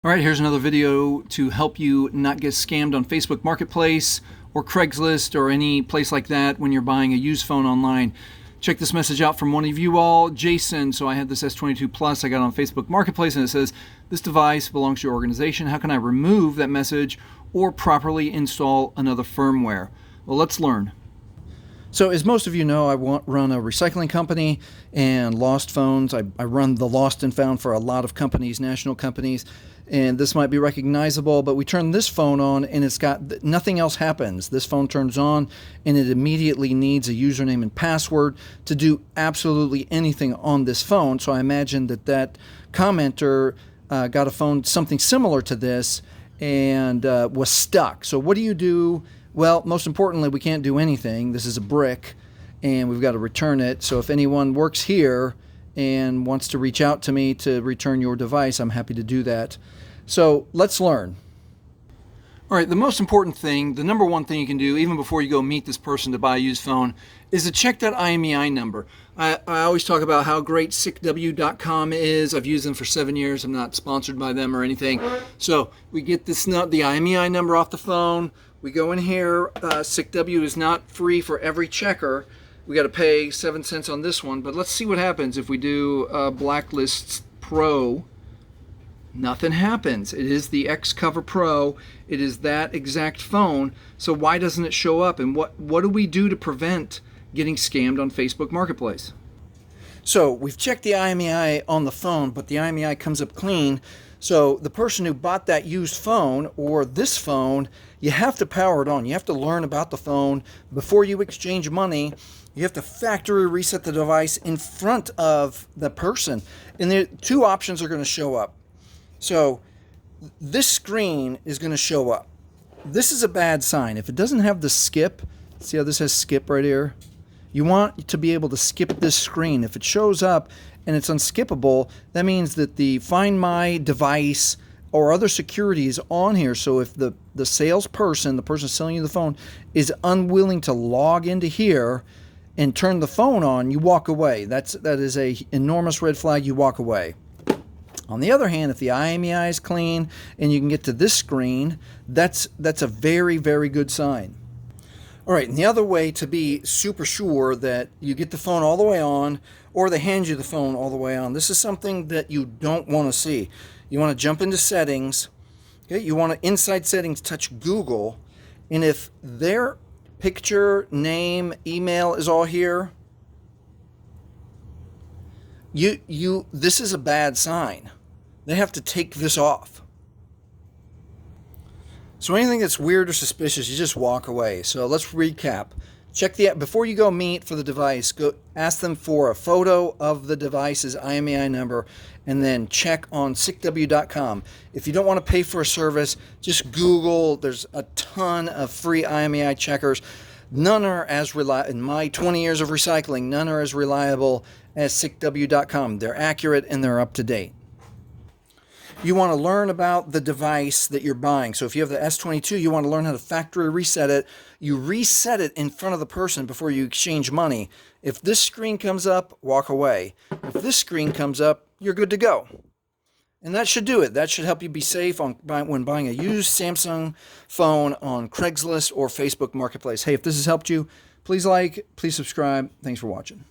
All right, here's another video to help you not get scammed on Facebook Marketplace or Craigslist or any place like that when you're buying a used phone online. Check this message out from one of you all, Jason. So I had this S22 Plus I got on Facebook Marketplace, and it says, this device belongs to your organization. How can I remove that message or properly install another firmware? Well, let's learn. So as most of you know, I run a recycling company and lost phones. I run the lost and found for a lot of companies, national companies, and this might be recognizable, but we turn this phone on and it's got nothing else happens. This phone turns on and it immediately needs a username and password to do absolutely anything on this phone. So I imagine that commenter got a phone something similar to this and was stuck. So what do you do? Well, most importantly, we can't do anything. This is a brick, and we've got to return it. So if anyone works here and wants to reach out to me to return your device, I'm happy to do that. So let's learn. All right, the most important thing, the number one thing you can do, even before you go meet this person to buy a used phone, is to check that IMEI number. I always talk about how great Sickw.com is. I've used them for 7 years. I'm not sponsored by them or anything. So we get the IMEI number off the phone. We go in here. Sickw is not free for every checker. We got to pay 7 cents on this one. But let's see what happens if we do Blacklist Pro. Nothing happens. It is the X-Cover Pro. It is that exact phone. So why doesn't it show up? And what do we do to prevent getting scammed on Facebook Marketplace? So we've checked the IMEI on the phone, but the IMEI comes up clean. So the person who bought that used phone or this phone, you have to power it on. You have to learn about the phone before you exchange money. You have to factory reset the device in front of the person. And the two options are going to show up. So this screen is going to show up. This is a bad sign. If it doesn't have the skip, see how this has skip right here? You want to be able to skip this screen. If it shows up and it's unskippable, that means that the Find My device or other security is on here. So if the salesperson, the person selling you the phone, is unwilling to log into here and turn the phone on, you walk away. That is a enormous red flag. You walk away. On the other hand, if the IMEI is clean and you can get to this screen, that's a very, very good sign. All right, and the other way to be super sure that you get the phone all the way on or they hand you the phone all the way on, this is something that you don't want to see. You want to jump into settings. Okay, you want to, inside settings, touch Google, and if their picture, name, email is all here, this is a bad sign. They have to take this off. So anything that's weird or suspicious, you just walk away. So let's recap. Check the app before you go meet for the device. Go ask them for a photo of the device's IMEI number, and then check on Sickw.com. If you don't want to pay for a service, just Google. There's a ton of free IMEI checkers. None are as reliable. In my 20 years of recycling, none are as reliable as Sickw.com. They're accurate and they're up to date. You want to learn about the device that you're buying. So if you have the S22, you want to learn how to factory reset it. You reset it in front of the person before you exchange money. If this screen comes up, walk away. If this screen comes up, you're good to go. And that should do it. That should help you be safe when buying a used Samsung phone on Craigslist or Facebook Marketplace. Hey, if this has helped you, please like, please subscribe. Thanks for watching.